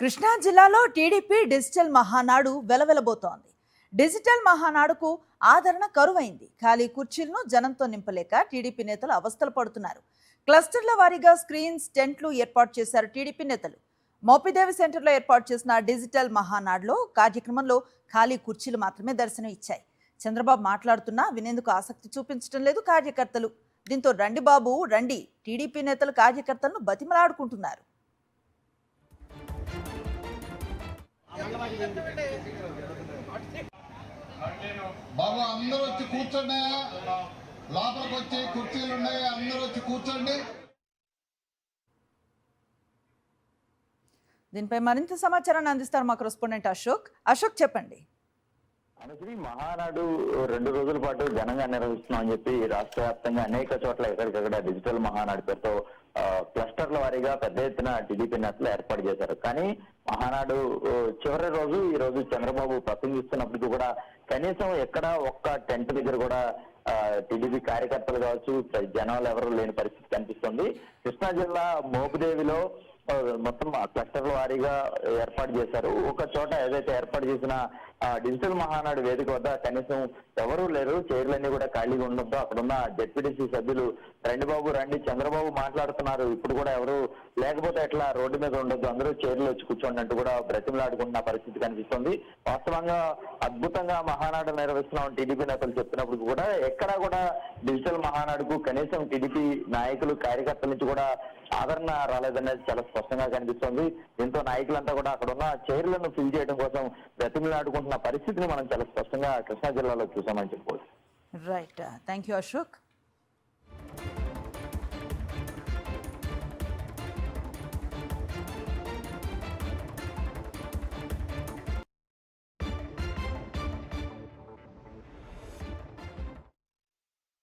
కృష్ణా జిల్లాలో TDP digital Mahanadu వెలవెలబోతోంది. Digital మహానాడుకు ఆదరణ కరువైంది. ఖాళీ కుర్చీలను జనంతో నింపలేక టీడీపీ నేతలు అవస్థలు పడుతున్నారు. క్లస్టర్ల వారీగా స్క్రీన్స్, టెంట్లు ఏర్పాటు చేశారు టీడీపీ నేతలు. మోపిదేవి సెంటర్లో ఏర్పాటు చేసిన డిజిటల్ మహానాడులో కార్యక్రమంలో ఖాళీ కుర్చీలు మాత్రమే దర్శనం ఇచ్చాయి. చంద్రబాబు మాట్లాడుతున్నా వినేందుకు ఆసక్తి చూపించడం లేదు కార్యకర్తలు. దీంతో రండి బాబు రండి, టీడీపీ నేతలు కార్యకర్తలను బతిమలాడుకుంటున్నారు. బాబు అందరూ వచ్చి కూర్చోండి, లోపలికి వచ్చి కుర్చీలు ఉన్నాయి, అందరూ వచ్చి కూర్చోండి. దీనిపై మరింత సమాచారాన్ని అందిస్తారు మా కరెస్పాండెంట్ అశోక్ చెప్పండి. అనుశ్రీ, మహానాడు 2 రోజుల పాటు ఘనంగా నిర్వహిస్తున్నామని చెప్పి రాష్ట్ర వ్యాప్తంగా అనేక చోట్ల ఎక్కడికక్కడ డిజిటల్ మహానాడు పేరుతో క్లస్టర్ల వారీగా పెద్ద ఎత్తున టీడీపీ నేతలు ఏర్పాటు చేశారు. కానీ మహానాడు చివరి రోజు ఈ రోజు చంద్రబాబు ప్రసంగిస్తున్నప్పటికీ కూడా కనీసం ఎక్కడ ఒక్క టెంట్ దగ్గర కూడా టీడీపీ కార్యకర్తలు కావచ్చు, జనాలు ఎవరు లేని పరిస్థితి కనిపిస్తుంది. కృష్ణా జిల్లా మోపుదేవిలో మొత్తం క్లస్టర్ల వారీగా ఏర్పాటు చేశారు. ఒక చోట ఏదైతే ఏర్పాటు చేసిన డిజిటల్ మహానాడు వేదిక వద్ద కనీసం ఎవరూ లేరు, చైర్లన్నీ కూడా ఖాళీగా ఉండొద్దు. అక్కడున్న జెడ్పీటీసీ సభ్యులు రండి బాబు రండి, చంద్రబాబు మాట్లాడుతున్నారు, ఇప్పుడు కూడా ఎవరు లేకపోతే ఎట్లా, రోడ్డు మీద ఉండొద్దు, అందరూ చైర్లు వచ్చి కూర్చోండి అంటూ కూడా బ్రతిమలాడుకుంటున్న పరిస్థితి కనిపిస్తుంది. వాస్తవంగా అద్భుతంగా మహానాడు నిర్వహిస్తున్నాం టీడీపీ నేతలు చెప్పినప్పుడు కూడా ఎక్కడా కూడా డిజిటల్ మహానాడుకు కనీసం టీడీపీ నాయకులు, కార్యకర్తల నుంచి కూడా ఆదరణ రాలేదనేది చాలా స్పష్టంగా కనిపిస్తుంది. దీంతో నాయకులంతా కూడా అక్కడ ఉన్న చైర్లను ఫిల్ చేయడం కోసం బ్రతిమలాడుకుంటున్న పరిస్థితిని మనం చాలా స్పష్టంగా కృష్ణా జిల్లాలో చూసామని చెప్పుకోవచ్చు. Right, thank you Ashok.